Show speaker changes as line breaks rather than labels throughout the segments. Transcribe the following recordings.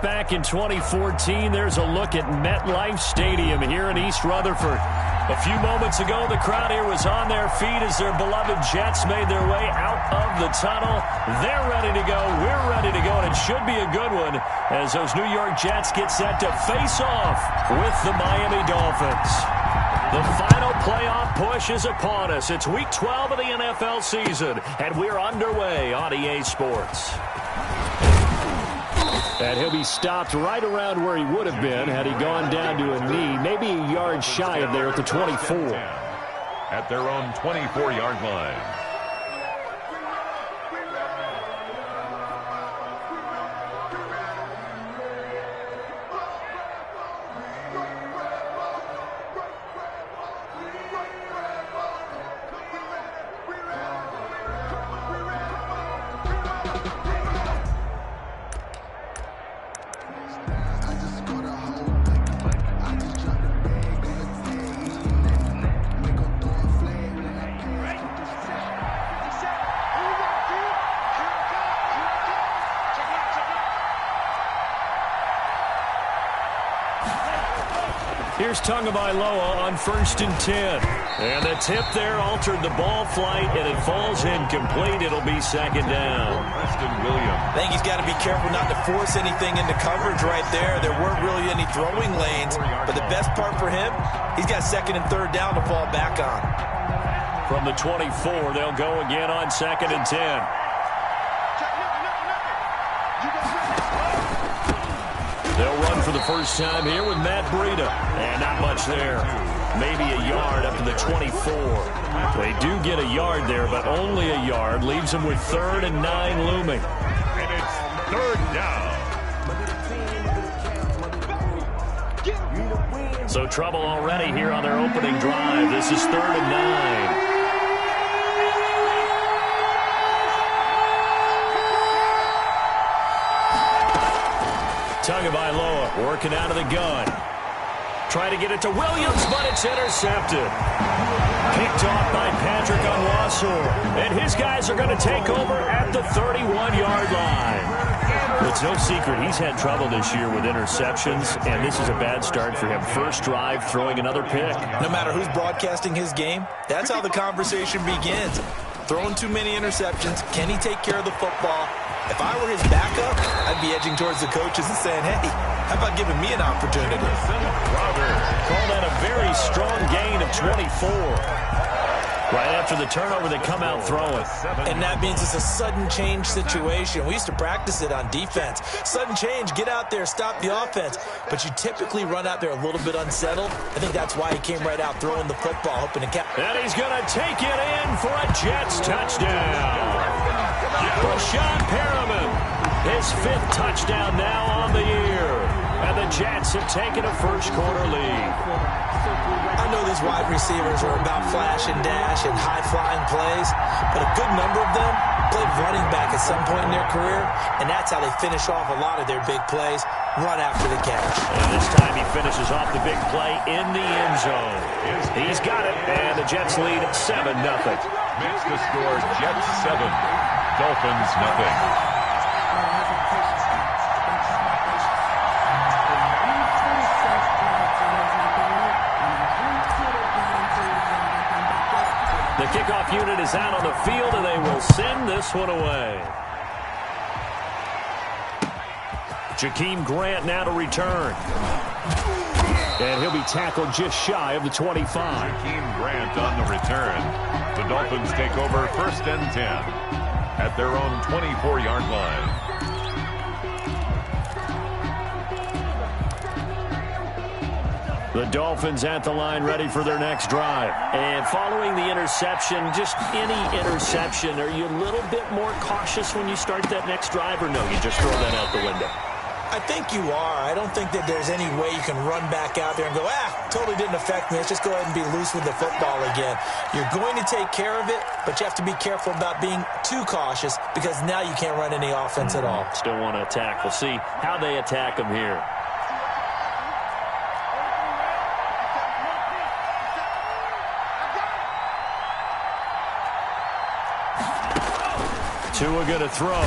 Back in 2014, there's a look at MetLife Stadium here in East Rutherford. A few moments ago, the crowd here was on their feet as their beloved Jets made their way out of the tunnel. They're ready to go. We're ready to go, and it should be a good one as those New York Jets get set to face off with the Miami Dolphins. The final playoff push is upon us. It's Week 12 of the NFL season, and we're underway on EA Sports. And he'll be stopped right around where he would have been had he gone down to a knee, maybe a yard shy of there at the 24.
At their own 24-yard line.
Here's Tagovailoa on 1st and 10. And the tip there altered the ball flight, and it falls incomplete. It'll be 2nd down.
Preston Williams.
I think he's got to be careful not to force anything into coverage right there. There weren't really any throwing lanes, but the best part for him, he's got 2nd and 3rd down to fall back on.
From the 24, they'll go again on 2nd and 10. They'll run for the first time here with Matt Breida. And not much there. Maybe a yard up to the 24. They do get a yard there, but only a yard. Leaves them with 3rd and 9 looming.
And it's 3rd down.
So trouble already here on their opening drive. This is 3rd and 9. Tagovailoa working out of the gun. Trying to get it to Williams, but it's intercepted. Picked off by Patrick Onwuasor. And his guys are going to take over at the 31-yard line. It's no secret he's had trouble this year with interceptions, and this is a bad start for him. First drive, throwing another pick.
No matter who's broadcasting his game, that's how the conversation begins. Throwing too many interceptions. Can he take care of the football? If I were his backup, I'd be edging towards the coaches and saying, hey, how about giving me an opportunity?
Call that a very strong gain of 24. Right after the turnover, they come out throwing.
And that means it's a sudden change situation. We used to practice it on defense. Sudden change, get out there, stop the offense. But you typically run out there a little bit unsettled. I think that's why he came right out throwing the football, hoping to catch.
And he's going to take it in for a Jets touchdown. Brashad Perriman, his 5th touchdown now on the year. And the Jets have taken a first-quarter lead.
I know these wide receivers are about flash and dash and high-flying plays, but a good number of them played running back at some point in their career, and that's how they finish off a lot of their big plays, run after the catch.
And this time he finishes off the big play in the end zone. He's got it, and the Jets lead 7-0.
Makes the score Jets 7, Dolphins nothing.
The kickoff unit is out on the field, and they will send this one away. Jakeem Grant now to return. And he'll be tackled just shy of the 25.
Jakeem Grant on the return. The Dolphins take over 1st and 10 at their own 24-yard line.
The Dolphins at the line ready for their next drive. And following the interception, just any interception, are you a little bit more cautious when you start that next drive, or no, you just throw that out the window?
I think you are. I don't think that there's any way you can run back out there and go, totally didn't affect me. Let's just go ahead and be loose with the football again. You're going to take care of it, but you have to be careful about being too cautious because now you can't run any offense at all.
Still want to attack. We'll see how they attack them here. Tua going to throw.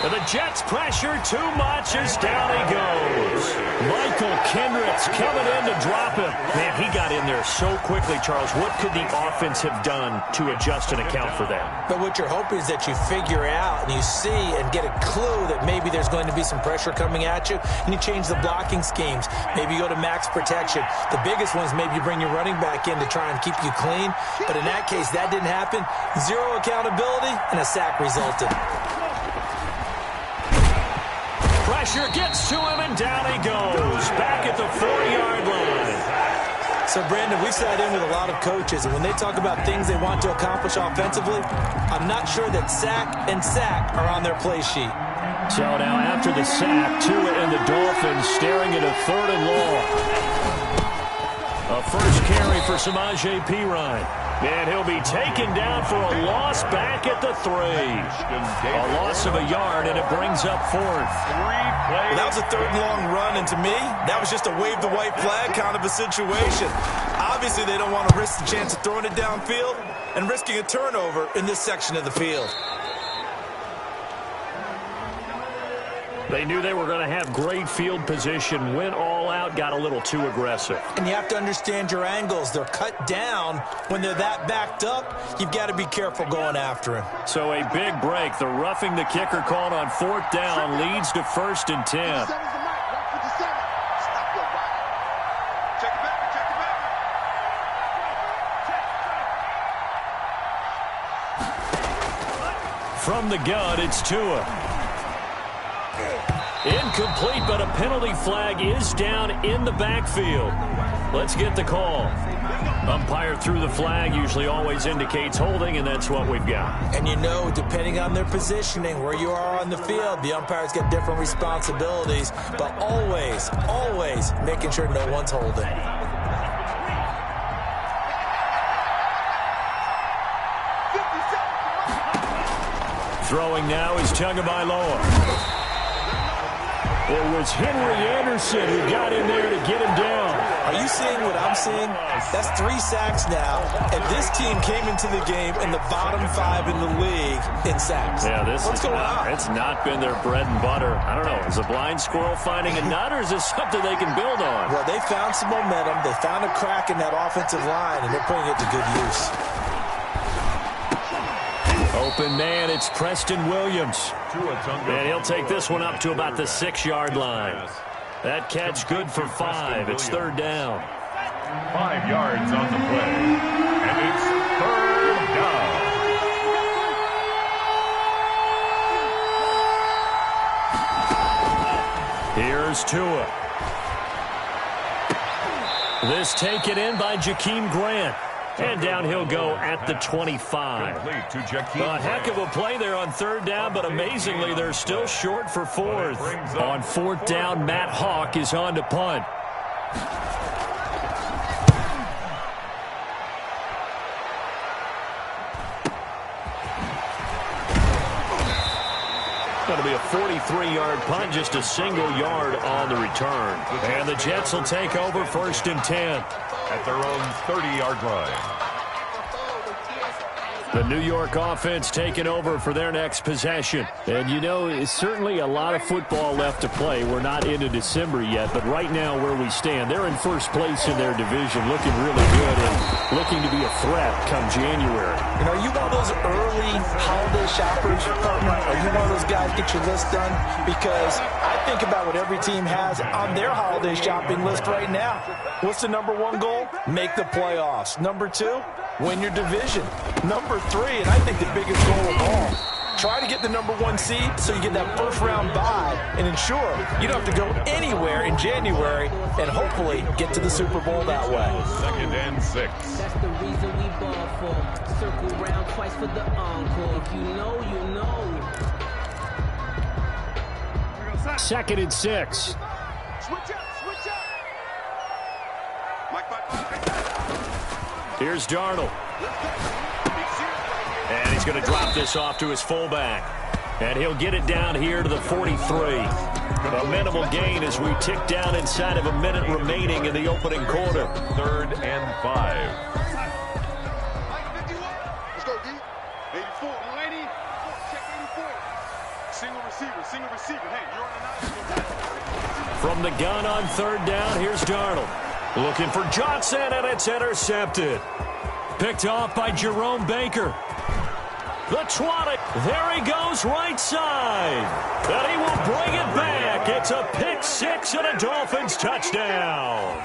And the Jets pressure too much as down he goes. Michael Kendricks coming in to drop him. Man, he got in there so quickly, Charles. What could the offense have done to adjust and account for that?
But what you're hoping is that you figure out and you see and get a clue that maybe there's going to be some pressure coming at you, and you change the blocking schemes. Maybe you go to max protection. The biggest one is maybe you bring your running back in to try and keep you clean. But in that case, that didn't happen. Zero accountability, and a sack resulted.
Pressure gets to him, and down he goes. Back at the 40-yard line.
So, Brandon, we sat in with a lot of coaches, and when they talk about things they want to accomplish offensively, I'm not sure that sack and sack are on their play sheet.
So now after the sack, Tua and the Dolphins staring at a 3rd and long. A first carry for Samaje Perine. And he'll be taken down for a loss back at the 3. A loss of a yard, and it brings up 4th.
Well, that was a 3rd and long run, and to me, that was just a wave the white flag kind of a situation. Obviously, they don't want to risk the chance of throwing it downfield and risking a turnover in this section of the field.
They knew they were going to have great field position, went all out, got a little too aggressive.
And you have to understand your angles. They're cut down. When they're that backed up, you've got to be careful going after him.
So a big break. The roughing the kicker called on 4th down leads to 1st and 10. From the gun, it's Tua. Incomplete, but a penalty flag is down in the backfield. Let's get the call. Umpire threw the flag, usually always indicates holding, and that's what we've got.
And you know, depending on their positioning, where you are on the field, the umpires get different responsibilities, but always, always making sure no one's holding.
Throwing now is Tagovailoa. It was Henry Anderson who got in there to get him down.
Are you seeing what I'm seeing? That's 3 sacks now, and this team came into the game in the bottom 5 in the league in sacks.
Yeah,
what's going on?
It's not been their bread and butter. I don't know. Is a blind squirrel finding a nut, or is this something they can build on?
Well, they found some momentum. They found a crack in that offensive line, and they're putting it to good use.
Open man, it's Preston Williams. And he'll take this one up to about the 6-yard line. That catch good for 5. It's 3rd down.
5 yards on the play. And it's 3rd down.
Here's Tua. This taken in by Jakeem Grant. And down he'll go at the 25. A heck of a play there on 3rd down, but amazingly, they're still short for 4th. On 4th down, Matt Hawk is on to punt. Going to be a 43-yard punt, just a single yard on the return. And the Jets will take over 1st and 10.
At their own 30-yard line.
The New York offense taking over for their next possession. And, you know, it's certainly a lot of football left to play. We're not into December yet, but right now where we stand, they're in 1st place in their division, looking really good and looking to be a threat come January.
You know, are you one of those early holiday shoppers, partner? Are you one of those guys get your list done? Because I think about what every team has on their holiday shopping list right now. What's the number 1 goal? Make the playoffs. Number 2, win your division. Number 3, and I think the biggest goal of all, try to get the number 1 seed so you get that 1st round bye and ensure you don't have to go anywhere in January and hopefully get to the Super Bowl that way.
2nd and 6.
That's the reason we ball for. Circle round twice for the encore. If you know, you know.
2nd and 6.
Switch up, switch up. Mike.
Here's Darnold. And he's going to drop this off to his fullback. And he'll get it down here to the 43. A minimal gain as we tick down inside of a minute remaining in the opening quarter.
3rd and 5.
Let's go, D. 84, 90. Check 84. Single receiver.
From the gun on third down, here's Darnold. Looking for Johnson, and it's intercepted. Picked off by Jerome Baker. The 20. There he goes, right side. And he will bring it back. It's a pick six and a Dolphins touchdown.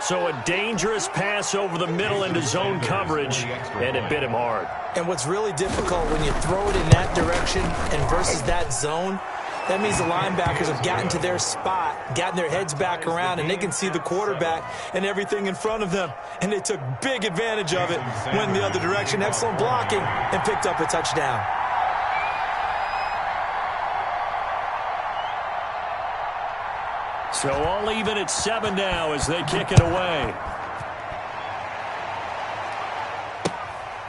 So a dangerous pass over the middle into zone coverage, and it bit him hard.
And what's really difficult when you throw it in that direction and versus that zone, that means the linebackers have gotten to their spot, gotten their heads back around, and they can see the quarterback and everything in front of them. And they took big advantage of it, went the other direction, excellent blocking, and picked up a touchdown.
So all even at 7 now as they kick it away.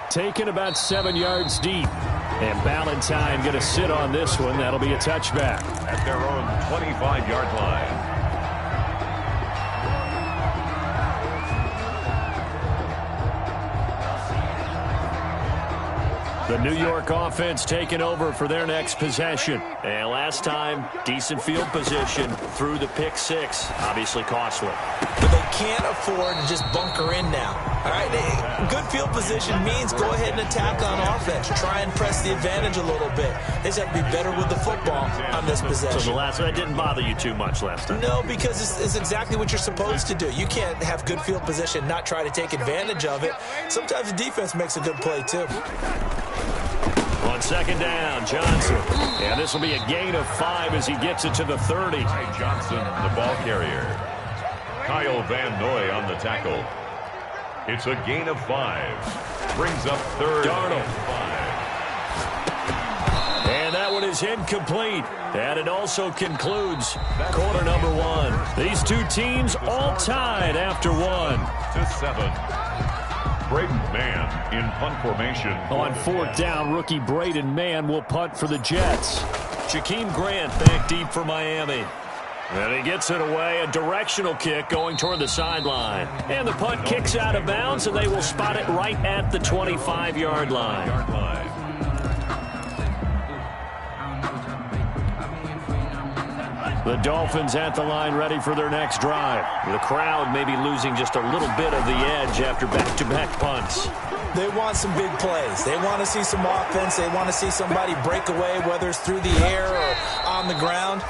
Taken about 7 yards deep. And Ballantyne going to sit on this one. That'll be a touchback.
At their own 25-yard line.
The New York offense taking over for their next possession. And last time, decent field position through the pick six. Obviously costly.
But they can't afford to just bunker in now. All right, good field position means go ahead and attack on offense. Try and press the advantage a little bit. They just have to be better with the football on this possession.
So the last one didn't bother you too much last time?
No, because it's exactly what you're supposed to do. You can't have good field position, not try to take advantage of it. Sometimes the defense makes a good play, too.
On second down, Johnson. And this will be a gain of 5 as he gets it to the 30.
Johnson, the ball carrier. Kyle Van Noy on the tackle. It's a gain of 5. Brings up third
Darnold.
and 5.
And that one is incomplete. And it also concludes quarter number 1. These two teams all tied after 1.
To 7. Braden Mann in punt formation.
On fourth down, rookie Braden Mann will punt for the Jets. Jakeem Grant back deep for Miami. And he gets it away, a directional kick going toward the sideline. And the punt kicks out of bounds, and they will spot it right at the 25-yard line. The Dolphins at the line ready for their next drive. The crowd may be losing just a little bit of the edge after back-to-back punts.
They want some big plays. They want to see some offense. They want to see somebody break away, whether it's through the air or on the ground.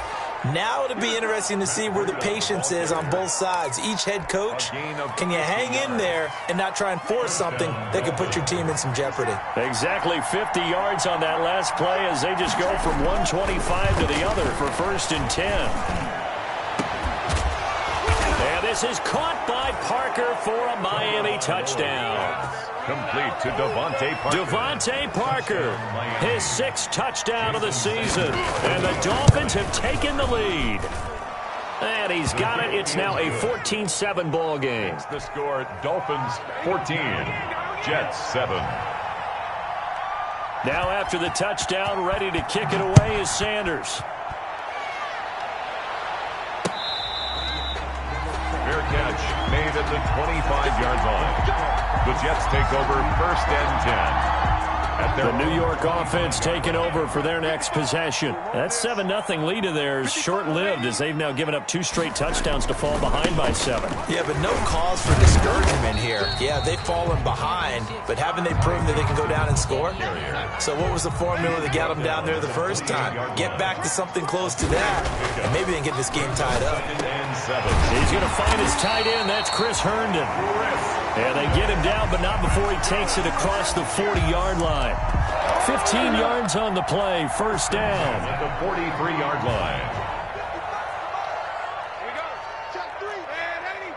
Now it'll be interesting to see where the patience is on both sides. Each head coach, can you hang in there and not try and force something that could put your team in some jeopardy?
Exactly 50 yards on that last play as they just go from 125 to the other for 1st and 10. And this is caught by Parker for a Miami touchdown.
Complete to Devontae Parker.
Devontae Parker, his 6th touchdown of the season. And the Dolphins have taken the lead. And he's got it. It's now a 14-7 ball game.
The score, Dolphins 14, Jets 7.
Now after the touchdown, ready to kick it away is Sanders.
Fair catch made at the 25-yard line. The Jets take over 1st and 10.
The New York offense taking over for their next possession. That 7-0 lead of theirs short-lived as they've now given up 2 straight touchdowns to fall behind by 7.
Yeah, but no cause for discouragement here. Yeah, they've fallen behind, but haven't they proven that they can go down and score? So what was the formula that got them down there the first time? Get back to something close to that, and maybe they can get this game tied up.
He's going to find his tight end. That's Chris Herndon. And they get him down, but not before he takes it across the 40-yard line. 15 yards on the play, 1st down.
At the 43-yard line.
Here we go. Check 3, man. 80.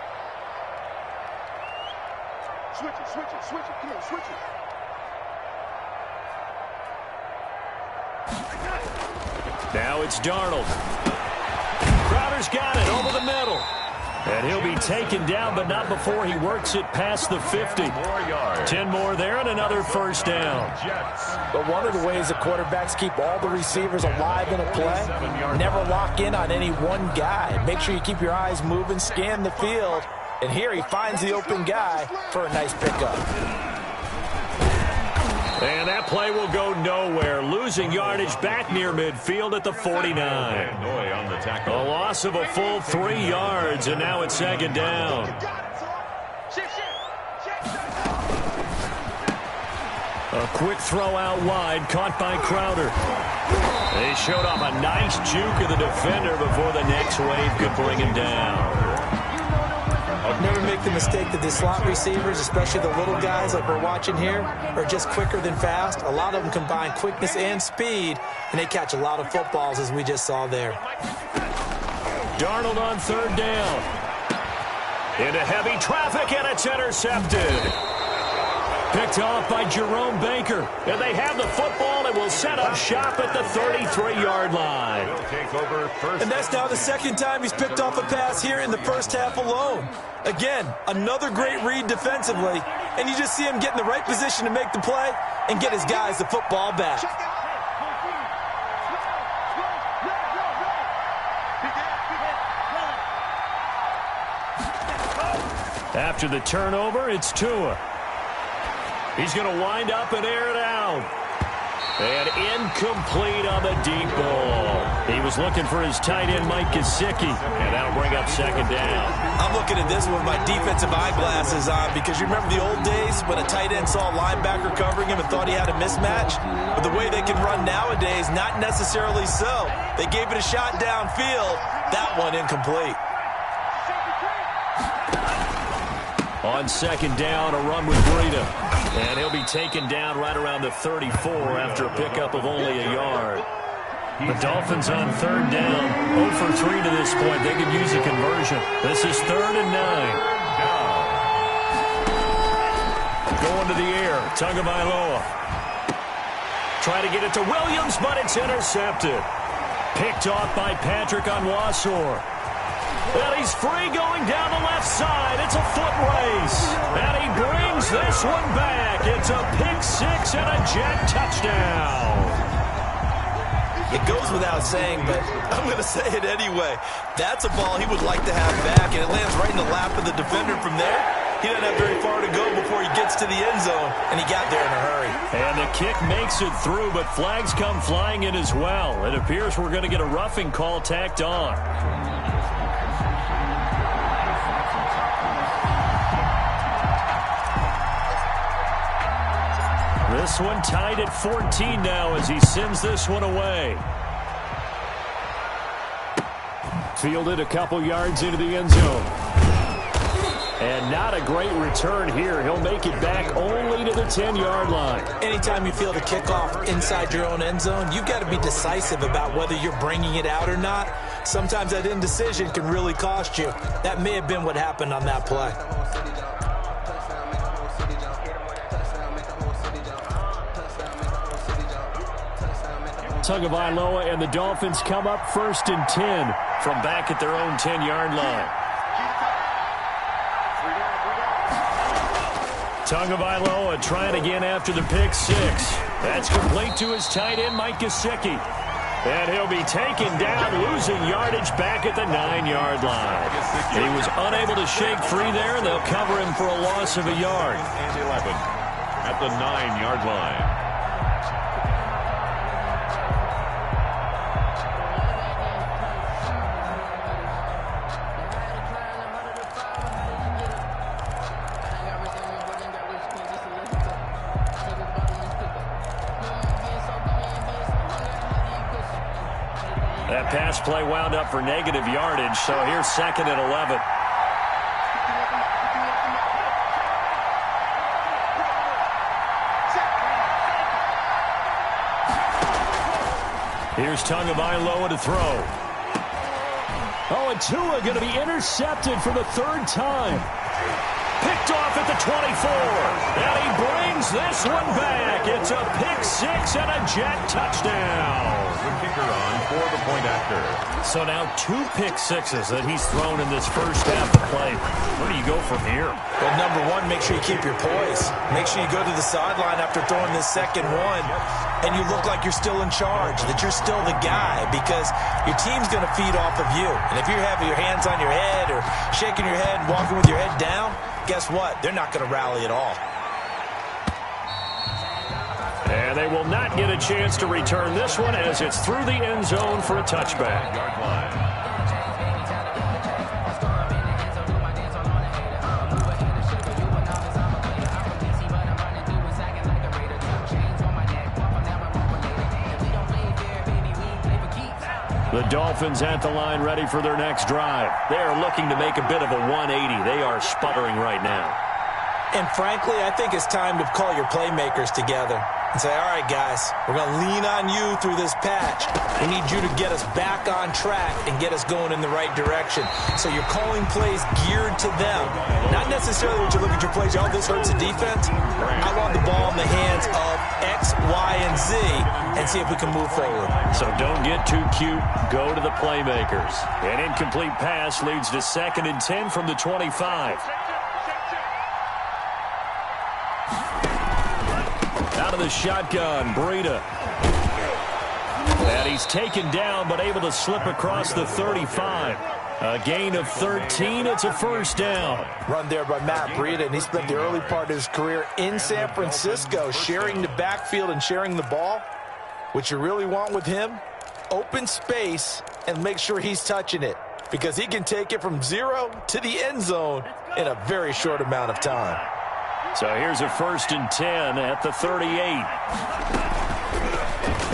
Switch it, switch it, switch it. Come on, switch it.
Now it's Darnold. Crowder's got it over the middle. And he'll be taken down, but not before he works it past the 50. 10 more there and another 1st down.
But one of the ways the quarterbacks keep all the receivers alive in a play, never lock in on any one guy. Make sure you keep your eyes moving, scan the field. And here he finds the open guy for a nice pickup.
And that play will go nowhere, losing yardage back near midfield at the 49.
On the tackle.
A loss of a full 3 yards, and now it's second down. A quick throw out wide, caught by Crowder. They showed off a nice juke of the defender before the next wave could bring him down.
Never make the mistake that the slot receivers, especially the little guys like we're watching here, are just quicker than fast. A lot of them combine quickness and speed, and they catch a lot of footballs, as we just saw there.
Darnold on third down. Into heavy traffic, and it's intercepted. Picked off by Jerome Baker. And they have the football and will set up shop at the 33-yard line.
Take over first.
And that's now the second time he's picked off a pass here in the first half alone. Again, another great read defensively, and you just see him get in the right position to make the play and get his guys the football back.
After the turnover, it's Tua. He's going to wind up and air it out. And incomplete on the deep ball. He was looking for his tight end, Mike Gesicki, and that'll bring up second down.
I'm looking at this with my defensive eyeglasses on because you remember the old days when a tight end saw a linebacker covering him and thought he had a mismatch? But the way they can run nowadays, not necessarily so. They gave it a shot downfield. That one incomplete.
On second down, a run with Breida. And he'll be taken down right around the 34 after a pickup of only a yard. The Dolphins on third down, 0 for 3 to this point. They could use a conversion. This is 3rd and 9. Going to the air, Tagovailoa. Try to get it to Williams, but it's intercepted. Picked off by Patrick Onwuasor. And he's free going down the left side. It's a foot race. And he brings this one back. It's a pick six and a Jet touchdown.
It goes without saying, but I'm going to say it anyway. That's a ball he would like to have back, and it lands right in the lap of the defender from there. He doesn't have very far to go before he gets to the end zone, and he got there in a hurry.
And the kick makes it through, but flags come flying in as well. It appears we're going to get a roughing call tacked on. This one tied at 14 now as he sends this one away. Fielded a couple yards into the end zone. And not a great return here. He'll make it back only to the 10-yard line.
Anytime you field a kickoff inside your own end zone, you've got to be decisive about whether you're bringing it out or not. Sometimes that indecision can really cost you. That may have been what happened on that play.
Tagovailoa and the Dolphins come up 1st and 10 from back at their own 10-yard line. Tagovailoa trying again after the pick six. That's complete to his tight end, Mike Gesicki. And he'll be taken down, losing yardage back at the 9-yard line. He was unable to shake free there, and they'll cover him for a loss of a yard.
And 11 at the 9-yard line.
That pass play wound up for negative yardage, so here's 2nd and 11. Here's Tagovailoa to throw. Oh, and Tua going to be intercepted for the 3rd time. Picked off at the 24. And he brings this one back. It's a pick six and a Jet touchdown.
Good kicker on for the point after.
So now 2 pick sixes that he's thrown in this first half of play. Where do you go from here?
Well, number one, make sure you keep your poise. Make sure you go to the sideline after throwing this second one, and you look like you're still in charge, that you're still the guy, because your team's going to feed off of you. And if you're having your hands on your head or shaking your head and walking with your head down, guess what? They're not going to rally at all.
And they will not get a chance to return this one as it's through the end zone for a touchback. The Dolphins at the line ready for their next drive. They are looking to make a bit of a 180. They are sputtering right now.
And frankly, I think it's time to call your playmakers together and say, all right, guys, we're going to lean on you through this patch. We need you to get us back on track and get us going in the right direction. So you're calling plays geared to them. Not necessarily what you look at your plays, oh, this hurts the defense. I want the ball in the hands of X, Y, and Z and see if we can move forward.
So don't get too cute. Go to the playmakers. An incomplete pass leads to 2nd and 10 from the 25. Out of the shotgun, Breida. And he's taken down, but able to slip across the 35. A gain of 13. It's a first down.
Run there by Matt Breida, and he spent the early part of his career in San Francisco sharing the backfield and sharing the ball. What you really want with him, open space and make sure he's touching it, because he can take it from 0 to the end zone in a very short amount of time.
So here's a 1st and 10 at the 38.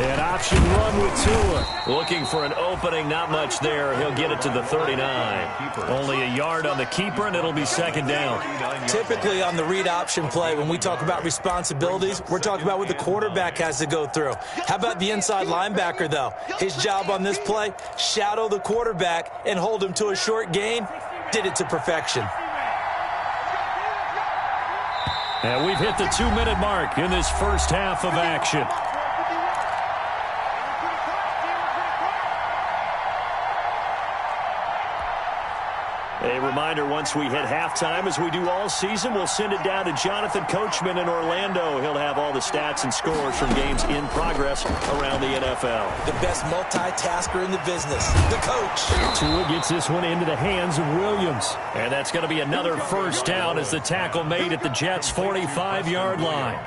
An option run with Tua. Looking for an opening, not much there. He'll get it to the 39. Only a yard on the keeper, and it'll be 2nd down.
Typically on the read option play, when we talk about responsibilities, we're talking about what the quarterback has to go through. How about the inside linebacker, though? His job on this play, shadow the quarterback and hold him to a short gain. Did it to perfection.
And we've hit the 2-minute mark in this first half of action. A reminder, once we hit halftime, as we do all season, we'll send it down to Jonathan Coachman in Orlando. He'll have all the stats and scores from games in progress around the NFL.
The best multitasker in the business, the coach.
Tua gets this one into the hands of Williams. And that's going to be another first down as the tackle made at the Jets' 45-yard line.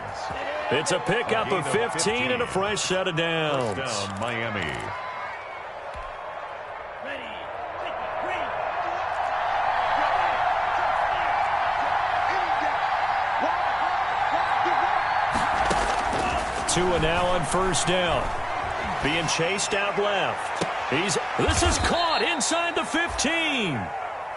It's a pickup of 15 and a fresh set of downs.
Down, Miami.
Tua now on first down. Being chased out left. This is caught inside the 15.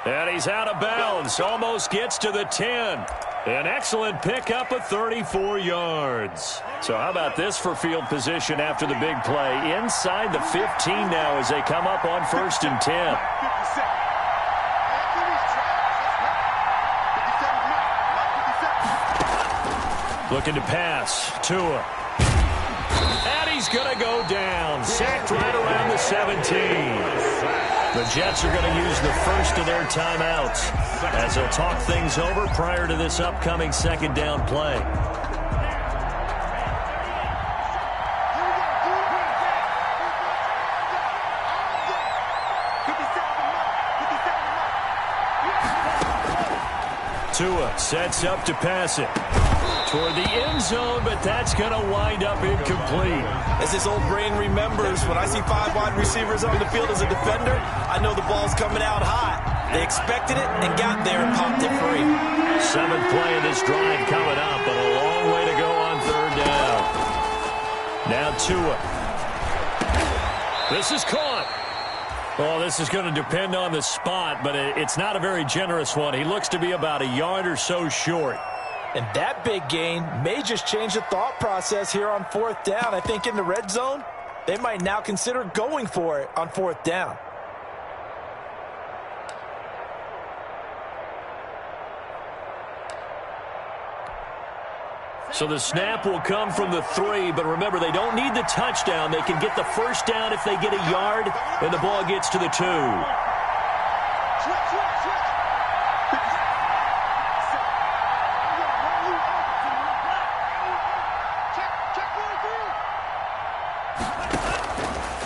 And he's out of bounds. Almost gets to the 10. An excellent pickup of 34 yards. So how about this for field position after the big play? Inside the 15 now as they come up on 1st and 10. Looking to pass. Tua. And he's going to go down. Sacked right around the 17. The Jets are going to use the first of their timeouts as they'll talk things over prior to this upcoming 2nd down play. Tua sets up to pass it toward the end zone, but that's going to wind up incomplete.
As this old brain remembers, when I see 5 wide receivers on the field as a defender, I know the ball's coming out hot. They expected it and got there and popped it free.
7th play of this drive coming up, but a long way to go on 3rd down. Now Tua. This is caught. Well, this is going to depend on the spot, but it's not a very generous one. He looks to be about a yard or so short.
And that big gain may just change the thought process here on 4th down. I think in the red zone, they might now consider going for it on 4th down.
So the snap will come from the 3, but remember, they don't need the touchdown. They can get the first down if they get a yard, and the ball gets to the 2.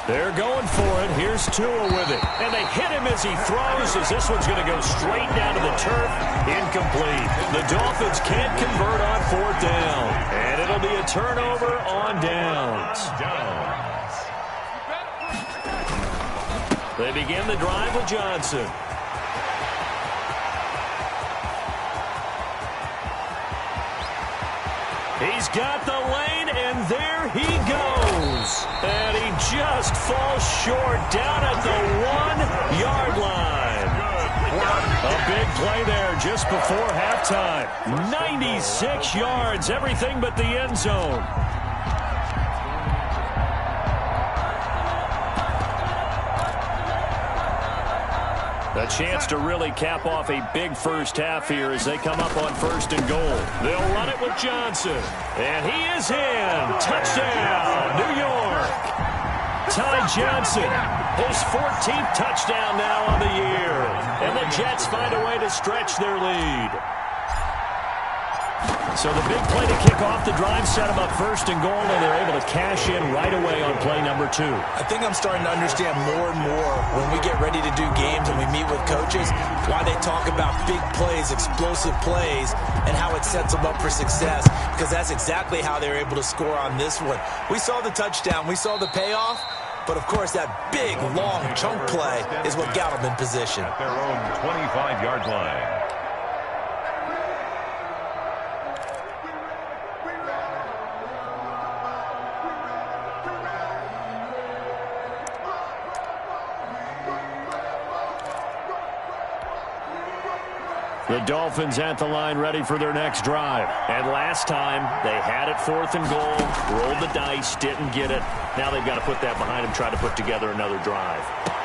They're going for it. Here's Tua with it. And they hit him as he throws, as this one's going to go straight down to the turf. Incomplete. The Dolphins can't convert on 4th down. And it'll be a a turnover on downs. They begin the drive with Johnson. He's got the lane, and there he goes. And he just falls short down at the 1-yard line. A big play there just before halftime. 96 yards, everything but the end zone. A chance to really cap off a big first half here as they come up on 1st and goal. They'll run it with Johnson. And he is in. Touchdown, New York. Ty Johnson, his 14th touchdown now on the year. And the Jets find a way to stretch their lead. So the big play to kick off the drive set them up 1st and goal, and they're able to cash in right away on play number 2.
I think I'm starting to understand more and more when we get ready to do games and we meet with coaches why they talk about big plays, explosive plays, and how it sets them up for success, because that's exactly how they're able to score on this one. We saw the touchdown. We saw the payoff. But, of course, that big, long chunk play is what got them in position.
At their own 25-yard line.
The Dolphins at the line ready for their next drive. And last time, they had it 4th and goal, rolled the dice, didn't get it. Now they've got to put that behind them, try to put together another drive.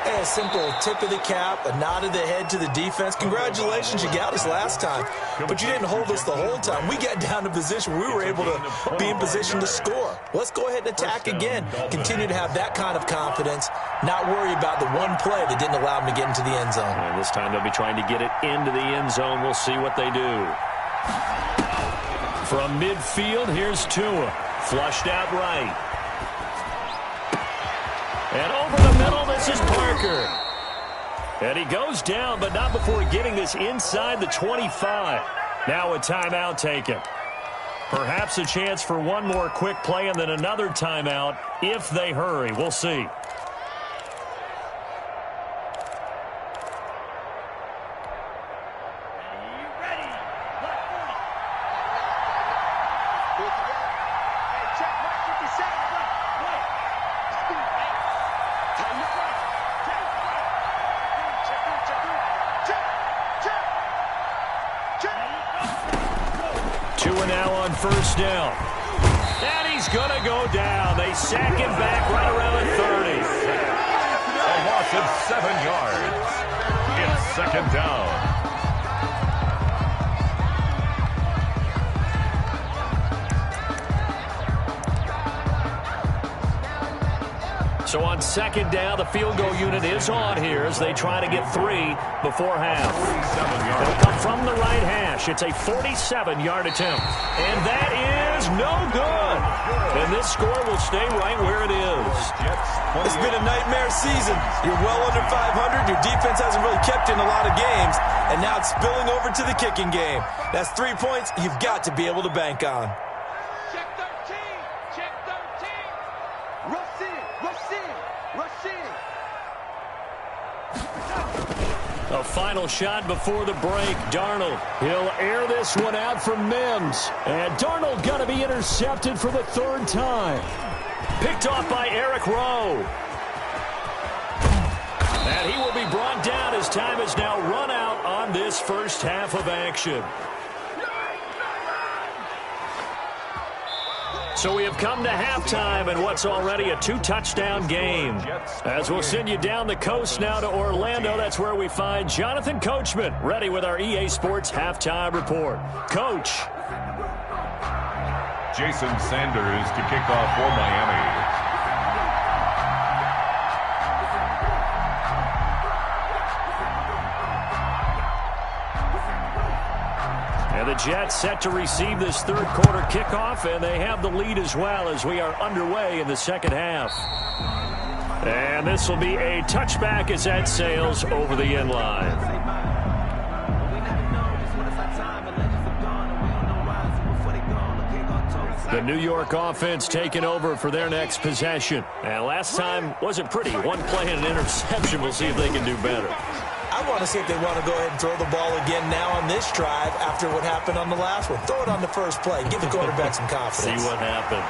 Hey, a simple tip of the cap, a nod of the head to the defense. Congratulations, you got us last time. But you didn't hold us the whole time. We got down to position where we were able to be in position to score. Let's go ahead and attack again. Continue to have that kind of confidence, not worry about the one play that didn't allow them to get into the end zone.
And this time they'll be trying to get it into the end zone. We'll see what they do. From midfield, here's Tua. Flushed out right. And over the middle, this is Parker. And he goes down, but not before getting this inside the 25. Now a timeout taken. Perhaps a chance for one more quick play and then another timeout if they hurry. We'll see. First down. And he's going to go down. They sack him back right around the 30.
A loss of 7 yards. It's 2nd down.
So on 2nd down, the field goal unit is on here as they try to get 3 before half. It'll come from the right hash. It's a 47-yard attempt. And that is no good. And this score will stay right where it is.
It's been a nightmare season. You're well under 500. Your defense hasn't really kept in a lot of games. And now it's spilling over to the kicking game. That's 3 points you've got to be able to bank on.
Check 13. Check 13. Rush in. Rush in. Rush in.
A final shot before the break. Darnold. He'll air this one out for Mims. And Darnold going to be intercepted for the 3rd time. Picked off by Eric Rowe. And he will be brought down as time is now run out on this first half of action. So we have come to halftime in what's already a 2-touchdown game. As we'll send you down the coast now to Orlando, that's where we find Jonathan Coachman ready with our EA Sports Halftime Report. Coach.
Jason Sanders to kick off for Miami.
And the Jets set to receive this 3rd quarter kickoff, and they have the lead as well as we are underway in the 2nd half. And this will be a touchback as that sails over the end line. The New York offense taking over for their next possession. And last time wasn't pretty. One play and an interception. We'll see if they can do better.
I want to see if they want to go ahead and throw the ball again now on this drive after what happened on the last one. Throw it on the first play. Give the quarterback some confidence.
See what happens.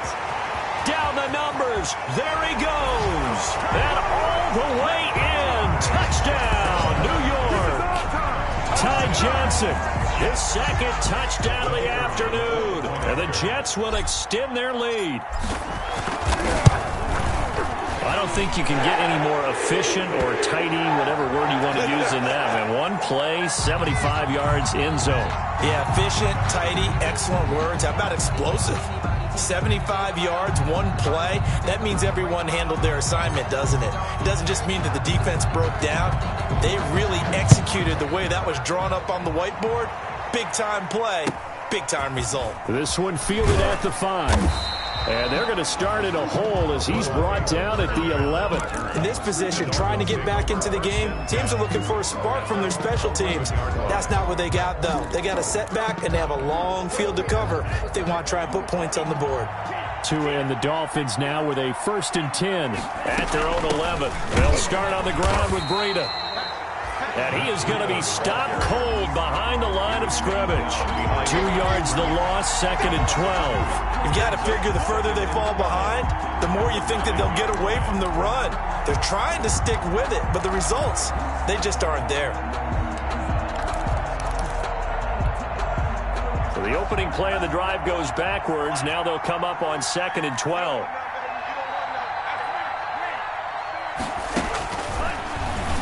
Down the numbers. There he goes. And all the way in. Touchdown, New York. Ty Johnson, his second touchdown of the afternoon. And the Jets will extend their lead. I don't think you can get any more efficient or tidy, whatever word you want to use in that. Man, one play, 75 yards, end zone.
Yeah, efficient, tidy, excellent words. How about explosive? 75 yards, one play. That means everyone handled their assignment, doesn't it? It doesn't just mean that the defense broke down. They really executed the way that was drawn up on the whiteboard. Big-time play, big-time result.
This one fielded at the 5. And they're going to start in a hole as he's brought down at the 11.
In this position, trying to get back into the game, teams are looking for a spark from their special teams. That's not what they got, though. They got a setback, and they have a long field to cover if they want to try and put points on the board.
And the Dolphins now with a 1st and 10 at their own 11. They'll start on the ground with Breida. And he is going to be stopped cold behind the line of scrimmage. 2 yards the loss, 2nd and 12.
You've got to figure the further they fall behind, the more you think that they'll get away from the run. They're trying to stick with it, but the results, they just aren't there.
So the opening play of the drive goes backwards. Now they'll come up on 2nd and 12.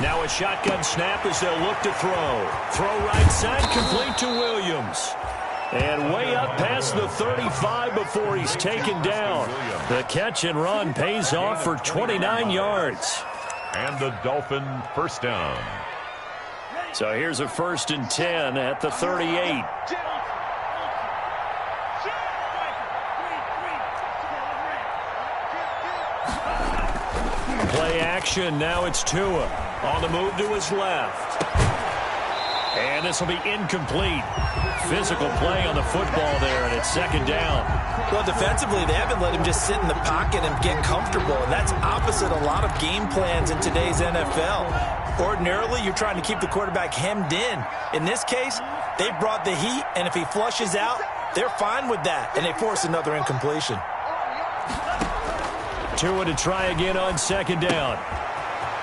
Now a shotgun snap as they'll look to throw. Throw right side, complete to Williams. And way up past the 35 before he's taken down. The catch and run pays off for 29 yards.
And the Dolphin first down.
So here's a 1st and 10 at the 38. Play action, now it's Tua. On the move to his left. And this will be incomplete. Physical play on the football there, and it's 2nd down.
Well, defensively, they haven't let him just sit in the pocket and get comfortable, and that's opposite a lot of game plans in today's NFL. Ordinarily, you're trying to keep the quarterback hemmed in. In this case, they brought the heat, and if he flushes out, they're fine with that, and they force another incompletion.
Tua to try again on 2nd down.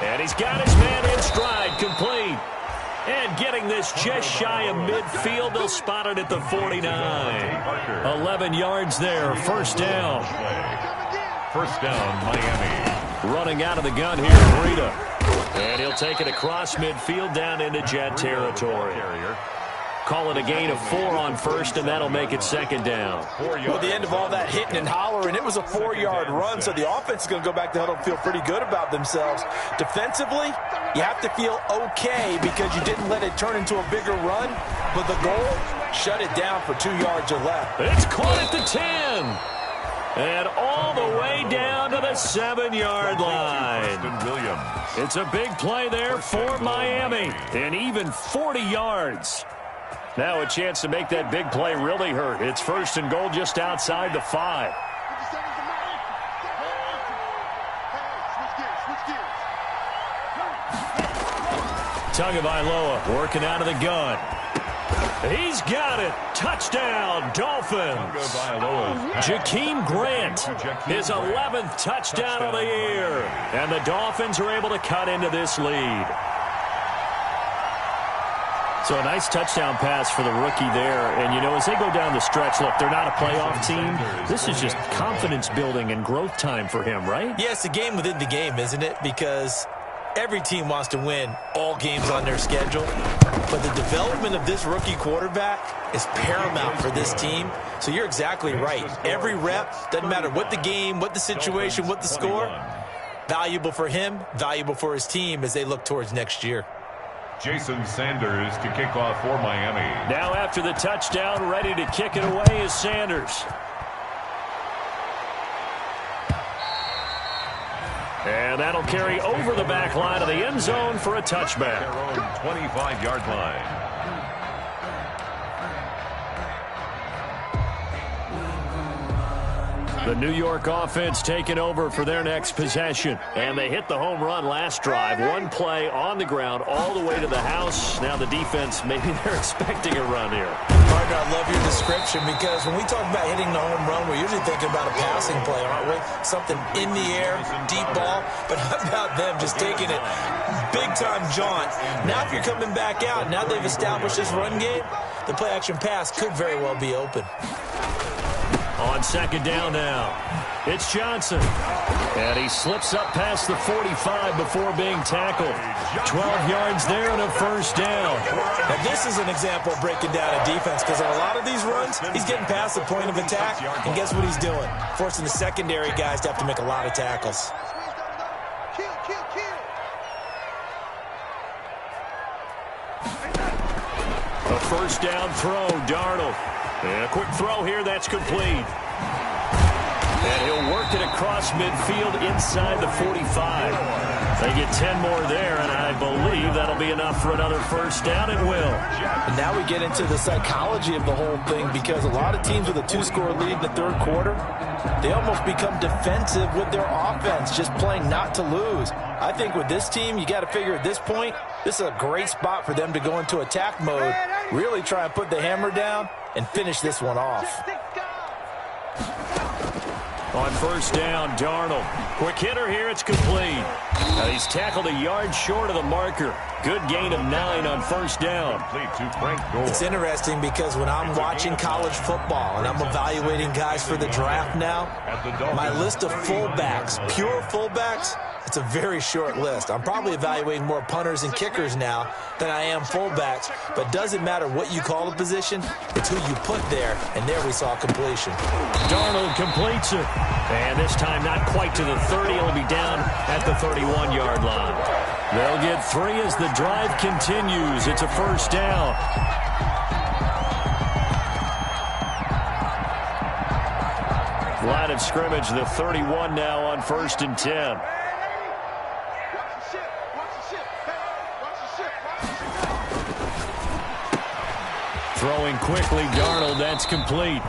And he's got his man in stride, complete. And getting this just shy of midfield, they'll spot it at the 49. 11 yards there, 1st down.
First down, Miami.
Running out of the gun here, Breida. And he'll take it across midfield down into Jet territory. Call it a gain of 4 on 1st, and that'll make it 2nd down.
Well, at the end of all that hitting and hollering, it was a 4-yard run, so the offense is going to go back to huddle and feel pretty good about themselves. Defensively, you have to feel okay because you didn't let it turn into a bigger run, but the goal, shut it down for 2 yards or less.
It's caught at the 10. And all the way down to the 7-yard line. It's a big play there for Miami, and even 40 yards. Now a chance to make that big play really hurt. It's 1st and goal just outside the 5. Tagovailoa working out of the gun. He's got it. Touchdown, Dolphins. Jakeem Grant, his 11th touchdown of the year. And the Dolphins are able to cut into this lead. So a nice touchdown pass for the rookie there. And, you know, as they go down the stretch, look, they're not a playoff team. This is just confidence building and growth time for him, right?
Yeah, it's a game within the game, isn't it? Because every team wants to win all games on their schedule. But the development of this rookie quarterback is paramount for this team. So you're exactly right. Every rep, doesn't matter what the game, what the situation, what the score, valuable for him, valuable for his team as they look towards next year.
Jason Sanders to kick off for Miami.
Now after the touchdown, ready to kick it away is Sanders. And that'll carry over the back line of the end zone for a touchback.
Their own 25-yard line.
The New York offense taking over for their next possession. And they hit the home run last drive. One play on the ground all the way to the house. Now the defense, maybe they're expecting a run here.
Partner, I love your description because when we talk about hitting the home run, we're usually thinking about a passing play, aren't we? Something in the air, deep ball. But how about them just taking it big-time jaunt? Now if you're coming back out, now they've established this run game, the play-action pass could very well be open.
On second down now, it's Johnson. And he slips up past the 45 before being tackled. 12 yards there and a first down.
Now this is an example of breaking down a defense because on a lot of these runs, he's getting past the point of attack. And guess what he's doing? Forcing the secondary guys to have to make a lot of tackles.
A first down throw, Darnold. And a quick throw here, that's complete. And he'll work it across midfield inside the 45. They get 10 more there, and I believe that'll be enough for another first down. It will.
And now we get into the psychology of the whole thing because a lot of teams with a 2-score lead in the third quarter, they almost become defensive with their offense, just playing not to lose. I think with this team, you got to figure at this point, this is a great spot for them to go into attack mode, really try and put the hammer down and finish this one off.
On first down, Darnold. Quick hitter here, it's complete. Now he's tackled a yard short of the marker. Good gain of 9 on first down.
It's interesting because when I'm watching college football and I'm evaluating guys for the draft now, my list of fullbacks, pure fullbacks, it's a very short list. I'm probably evaluating more punters and kickers now than I am fullbacks, but doesn't matter what you call the position, it's who you put there, and there we saw completion.
Darnold completes it, and this time not quite to the 30. It'll be down at the 31-yard line. They'll get 3 as the drive continues. It's a first down. Line of scrimmage, the 31 now on first and 10. Throwing quickly, Darnold, that's complete.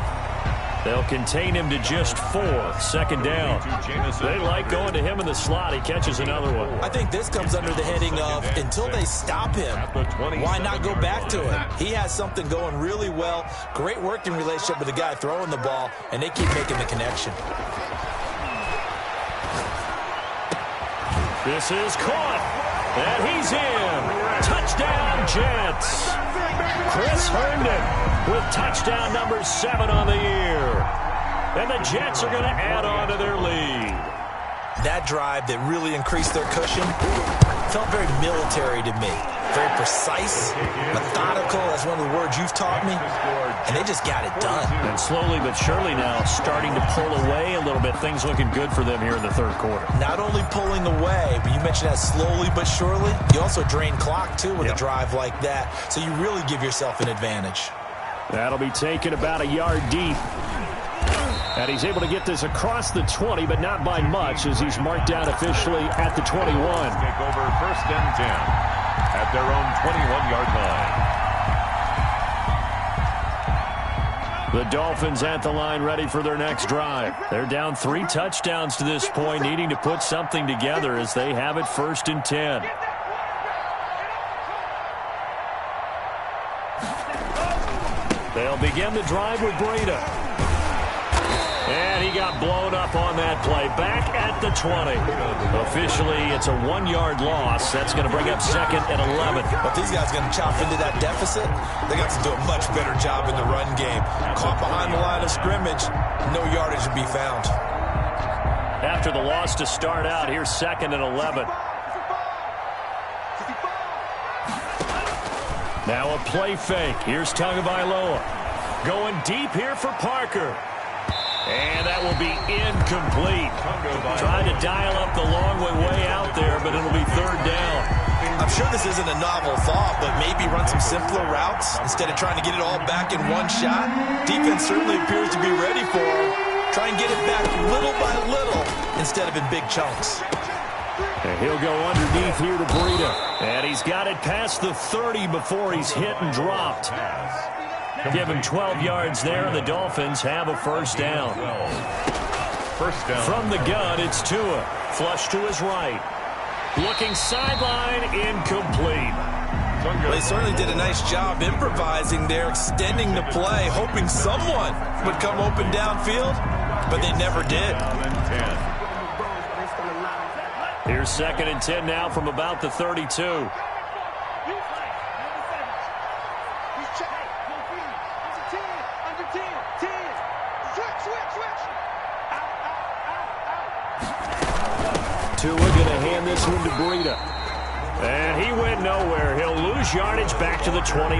They'll contain him to just 4. Second down. They like going to him in the slot. He catches another one.
I think this comes under the heading of until they stop him, why not go back to him? He has something going really well. Great working relationship with the guy throwing the ball, and they keep making the connection.
This is caught, and he's in. Touchdown, Jets. Chris Herndon with touchdown number 7 on the year. And the Jets are going to add on to their lead.
That drive that really increased their cushion felt very military to me. Very precise, methodical. That's one of the words you've taught me. And they just got it done.
And slowly but surely now starting to pull away a little bit. Things looking good for them here in the third quarter.
Not only pulling away, but you mentioned that slowly but surely. You also drain clock, too, with a drive like that. So you really give yourself an advantage.
That'll be taken about a yard deep. And he's able to get this across the 20, but not by much as he's marked down officially at the 21.
Take over first and 10 at their own 21-yard line.
The Dolphins at the line ready for their next drive. They're down 3 touchdowns to this point, needing to put something together as they have it first and 10. They'll begin the drive with Breida. And he got blown up on that play. Back at the 20. Officially, it's a 1-yard loss. That's going to bring up second and 11.
But these guys are going to chop into that deficit. They got to do a much better job in the run game. Caught behind the line of scrimmage, no yardage to be found.
After the loss to start out, here's second and 11. Now a play fake. Here's Tagovailoa. Going deep here for Parker. And that will be incomplete. Trying to dial up the long way out there, but it'll be third down.
I'm sure this isn't a novel thought, but maybe run some simpler routes instead of trying to get it all back in one shot. Defense certainly appears to be ready for him. Try and get it back little by little instead of in big chunks.
And he'll go underneath here to Breida. And he's got it past the 30 before he's hit and dropped. Give him 12 yards there, and the Dolphins have a first down.
First down.
From the gun, it's Tua. Flush to his right. Looking sideline, incomplete.
Well, they certainly did a nice job improvising there, extending the play, hoping someone would come open downfield, but they never did.
Here's 2nd and 10 now from about the 32. Tua going to hand this one to Breida. And he went nowhere. He'll lose yardage back to the 29.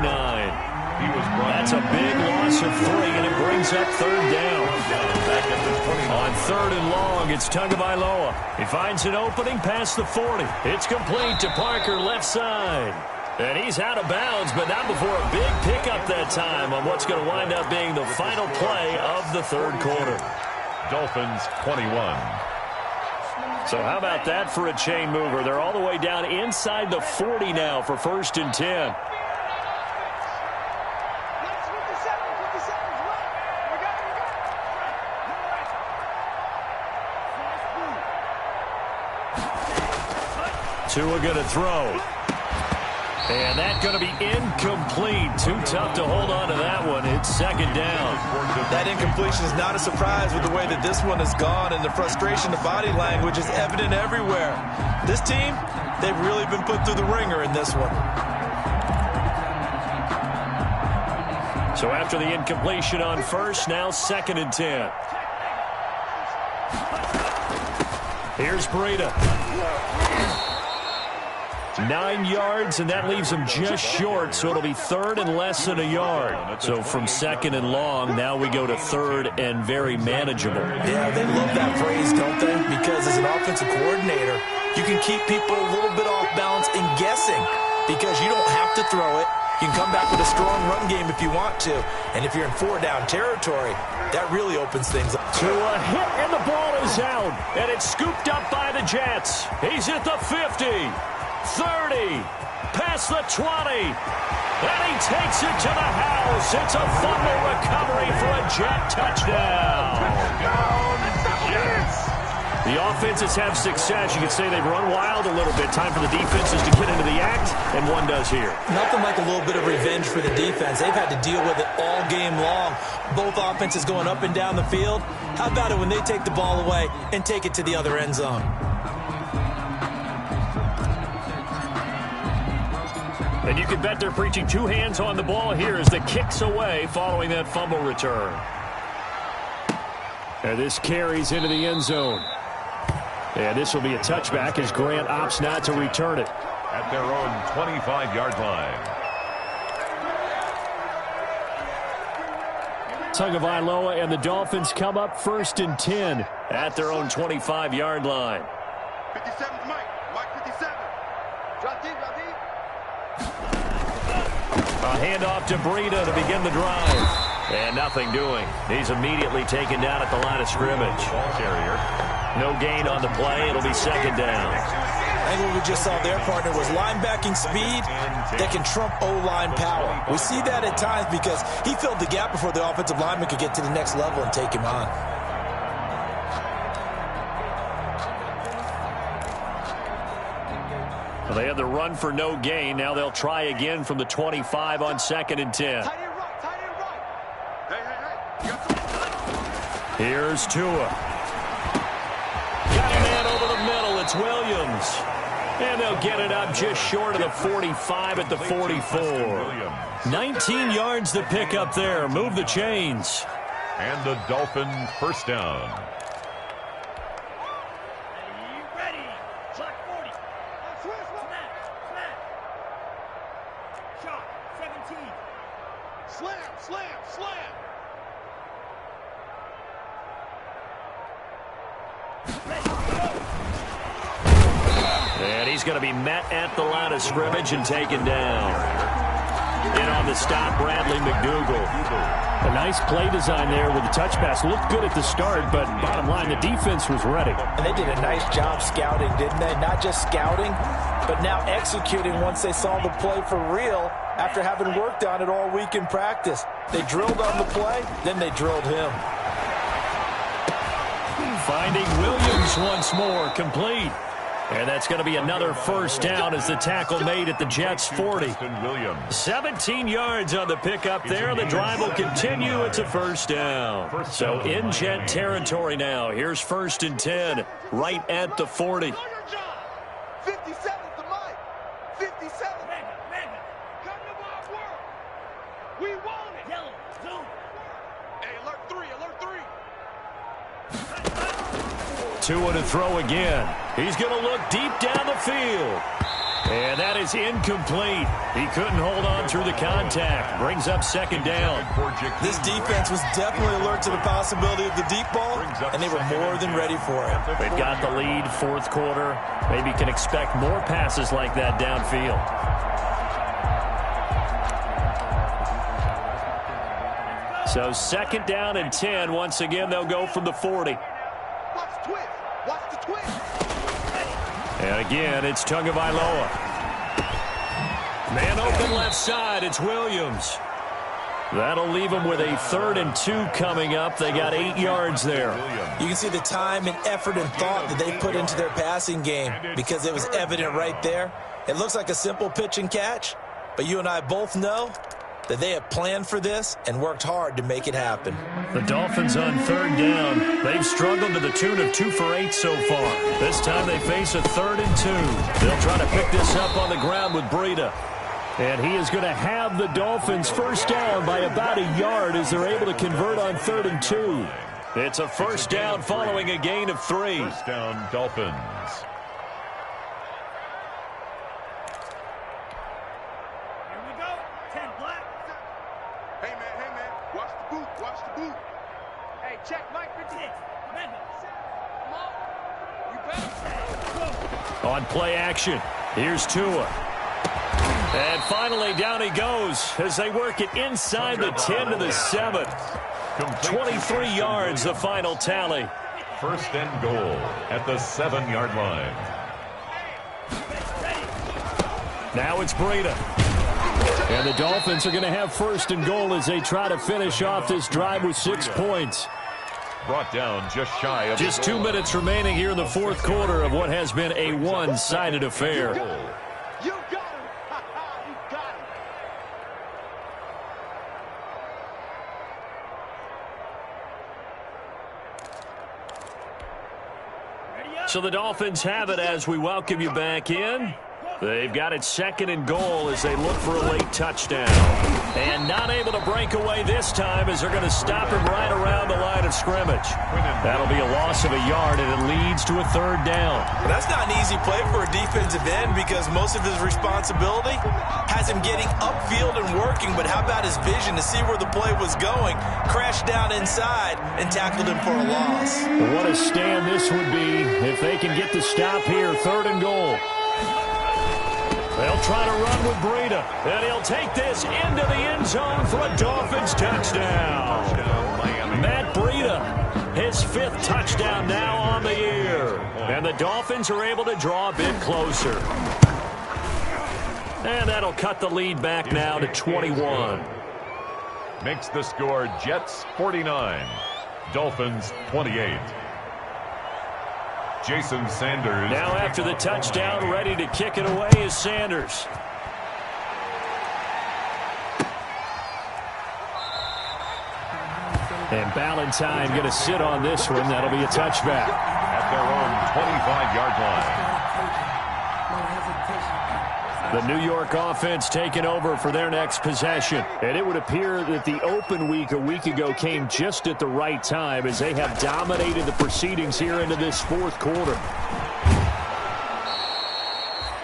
That's a big loss of 3, and it brings up 3rd down. On 3rd and long, it's Tagovailoa. He finds an opening past the 40. It's complete to Parker, left side. And he's out of bounds, but not before a big pickup that time on what's going to wind up being the final play of the 3rd quarter.
Dolphins 21.
So how about that for a chain mover? They're all the way down inside the 40 now for 1st and 10. Tua going to throw. And that's going to be incomplete. Too tough to hold on to that one. It's 2nd down.
That incompletion is not a surprise with the way that this one has gone, and the frustration, the body language is evident everywhere. This team, they've really been put through the ringer in this one.
So after the incompletion on 1st, now 2nd and 10. Here's Breida. 9 yards, and that leaves him just short, so it'll be 3rd and less than a yard. So from 2nd and long, now we go to 3rd and very manageable.
Yeah, they love that phrase, don't they? Because as an offensive coordinator, you can keep people a little bit off balance and guessing because you don't have to throw it. You can come back with a strong run game if you want to. And if you're in 4-down territory, that really opens things up.
To a hit, and the ball is out, and it's scooped up by the Jets. He's at the 50. 30, past the 20, and he takes it to the house. It's a fumble recovery for a Jet touchdown. The offenses have success. You could say they've run wild a little bit. Time for the defenses to get into the act, and one does here.
Nothing like a little bit of revenge for the defense. They've had to deal with it all game long. Both offenses going up and down the field. How about it when they take the ball away and take it to the other end zone?
And you can bet they're preaching 2 hands on the ball here as the kick's away following that fumble return. And this carries into the end zone. And this will be a touchback as Grant opts not to return it.
At their own 25-yard line.
Tagovailoa and the Dolphins come up 1st and 10 at their own 25-yard line.
57's Mike. Mike 57. Drop deep, drop deep.
A handoff to Breida to begin the drive. And nothing doing. He's immediately taken down at the line of scrimmage.
Ball carrier.
No gain on the play. It'll be 2nd down.
I think what we just saw their partner was linebacking speed that can trump O-line power. We see that at times because he filled the gap before the offensive lineman could get to the next level and take him on.
Well, they had the run for no gain. Now they'll try again from the 25 on 2nd and 10.
Tight end right, tight end right. Hey, hey, hey.
Here's Tua. Got a man over the middle. It's Williams. And they'll get it up just short of the 45 at the 44. 19 yards to pick up there. Move the chains.
And the Dolphins first down.
Ready. Shot 40. Snap. Shot 17. Slam.
And he's going to be met at the line of scrimmage and taken down. In on the stop, Bradley McDougal. A nice play design there with the touch pass. Looked good at the start, but bottom line, the defense was ready.
And they did a nice job scouting, didn't they? Not just scouting, but now executing once they saw the play for real after having worked on it all week in practice. They drilled on the play, then they drilled him.
Finding Williams once more, complete. And that's going to be another first down as the tackle made at the Jets' 40. 17 yards on the pickup there. The drive will continue. It's a first down. So in Jet territory now. Here's 1st and 10 right at the 40.
57 to Mike. 57. Come to my world. We want it. Yellow, blue. Hey, alert 3, alert 3.
Tua to throw again. He's going to look deep down the field. And that is incomplete. He couldn't hold on through the contact. Brings up 2nd down.
This defense was definitely alert to the possibility of the deep ball, and they were more than ready for it.
They've got the lead, 4th quarter. Maybe can expect more passes like that downfield. So 2nd down and 10. Once again, they'll go from the 40.
Watch the twist. Watch the twist.
And again, it's Tagovailoa. Man open left side. It's Williams. That'll leave them with a 3rd and 2 coming up. They got 8 yards there.
You can see the time and effort and thought that they put into their passing game because it was evident right there. It looks like a simple pitch and catch, but you and I both know that they have planned for this and worked hard to make it happen.
The Dolphins on 3rd down. They've struggled to the tune of 2 for 8 so far. This time they face a 3rd and 2. They'll try to pick this up on the ground with Breida. And he is going to have the Dolphins first down by about a yard as they're able to convert on 3rd and 2. It's a first down following a gain of 3.
First down, Dolphins.
On play action, here's Tua. And finally, down he goes as they work it inside the 10 to the 7. 23 yards, the final tally.
First and goal at the 7-yard line.
Now it's Breida. And the Dolphins are going to have 1st and goal as they try to finish off this drive with 6 points.
Brought down just shy of
just 2 minutes remaining here in the 4th quarter of what has been a one-sided affair.
You got him. You got him.
So the Dolphins have it as we welcome you back in. They've got it 2nd and goal as they look for a late touchdown. And not able to break away this time as they're going to stop him right around the line of scrimmage. That'll be a loss of a yard, and it leads to a 3rd down.
Well, that's not an easy play for a defensive end because most of his responsibility has him getting upfield and working, but how about his vision to see where the play was going, crashed down inside, and tackled him for a loss.
What a stand this would be if they can get the stop here, 3rd and goal. They'll try to run with Breida, and he'll take this into the end zone for a Dolphins touchdown. Matt Breida, his 5th touchdown now on the year. And the Dolphins are able to draw a bit closer. And that'll cut the lead back now to 21.
Makes the score Jets 49, Dolphins 28. Jason Sanders.
Now after the touchdown, ready to kick it away is Sanders. And Ballantyne going to sit on this one. That'll be a touchback.
At their own 25-yard line.
The New York offense taking over for their next possession. And it would appear that the open week a week ago came just at the right time as they have dominated the proceedings here into this 4th quarter.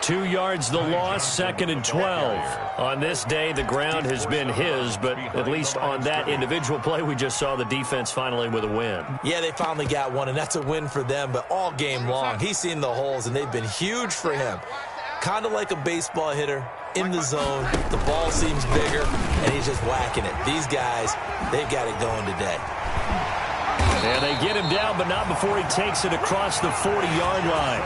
2 yards the loss, 2nd and 12. On this day, the ground has been his, but at least on that individual play, we just saw the defense finally with a win.
Yeah, they finally got one, and that's a win for them, but all game long, he's seen the holes, and they've been huge for him. Kind of like a baseball hitter in the zone. The ball seems bigger, and he's just whacking it. These guys, they've got it going today.
And they get him down, but not before he takes it across the 40-yard line.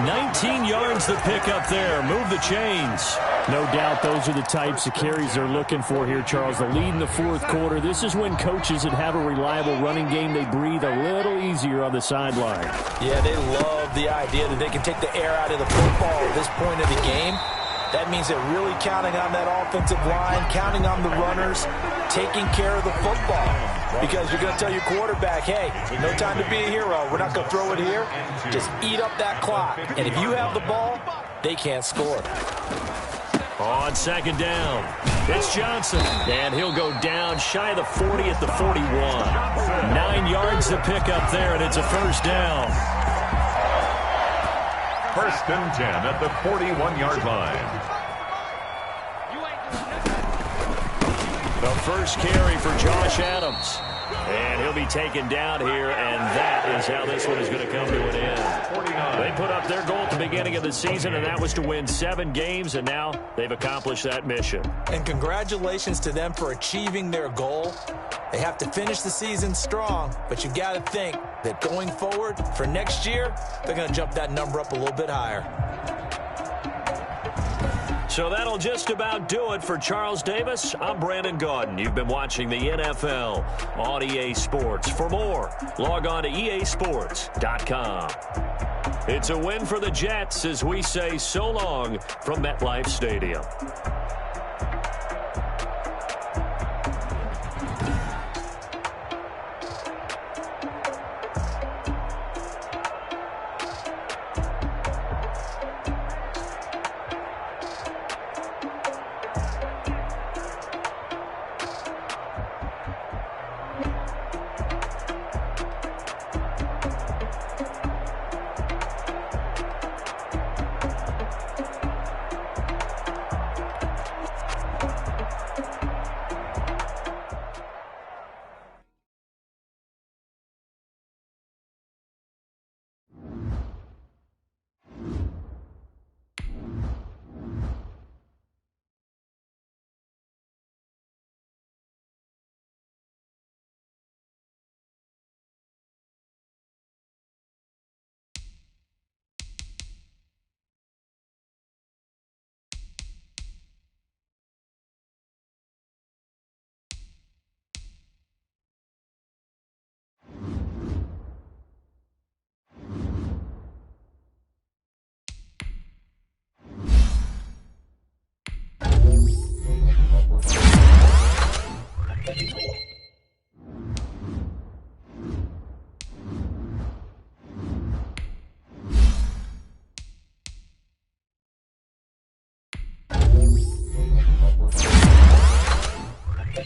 19 yards to pick up there. Move the chains.
No doubt those are the types of carries they're looking for here, Charles. The lead in the fourth quarter. This is when coaches that have a reliable running game, they breathe a little easier on the sideline.
Yeah, they love the idea that they can take the air out of the football at this point of the game. That means they're really counting on that offensive line, counting on the runners, taking care of the football. Because you're going to tell your quarterback, hey, no time to be a hero. We're not going to throw it here. Just eat up that clock. And if you have the ball, they can't score.
On second down, it's Johnson. And he'll go down shy of the 40 at the 41. 9 yards to pick up there, and it's a first down.
First and 10 at the 41-yard line.
The first carry for Josh Adams. And he'll be taken down here, and that is how this one is going to come to an end. They put up their goal at the beginning of the season, and that was to win 7 games, and now they've accomplished that mission.
And congratulations to them for achieving their goal. They have to finish the season strong, but you got to think that going forward for next year, they're going to jump that number up a little bit higher.
So that'll just about do it for Charles Davis. I'm Brandon Gaudin. You've been watching the NFL on EA Sports. For more, log on to easports.com. It's a win for the Jets as we say so long from MetLife Stadium.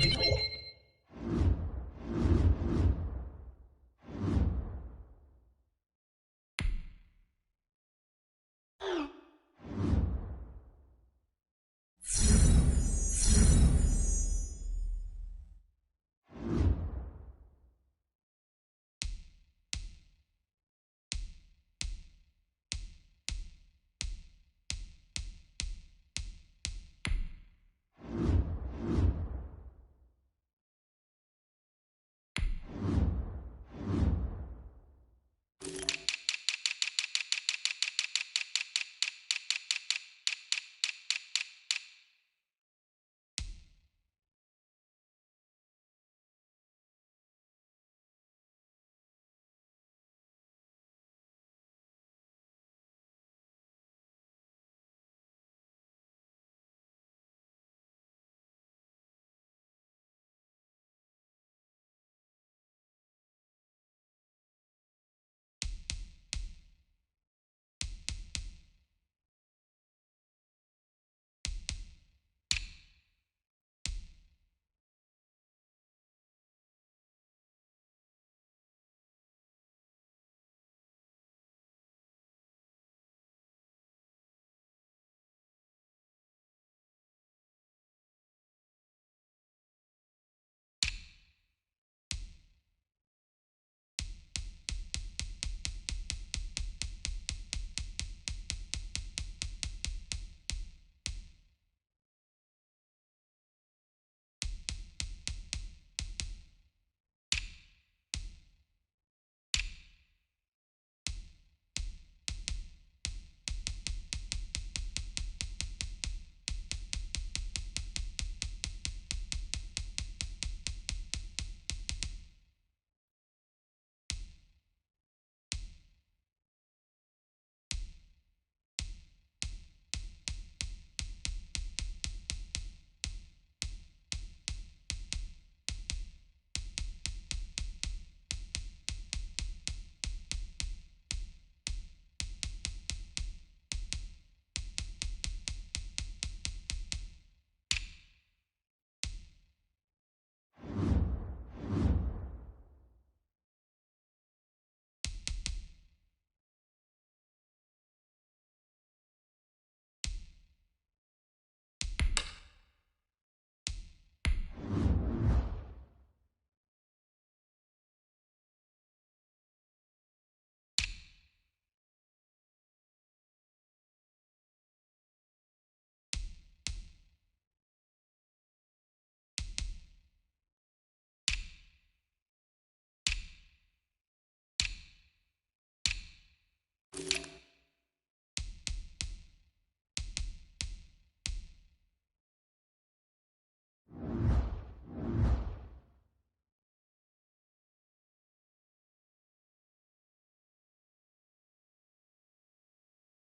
Thank you.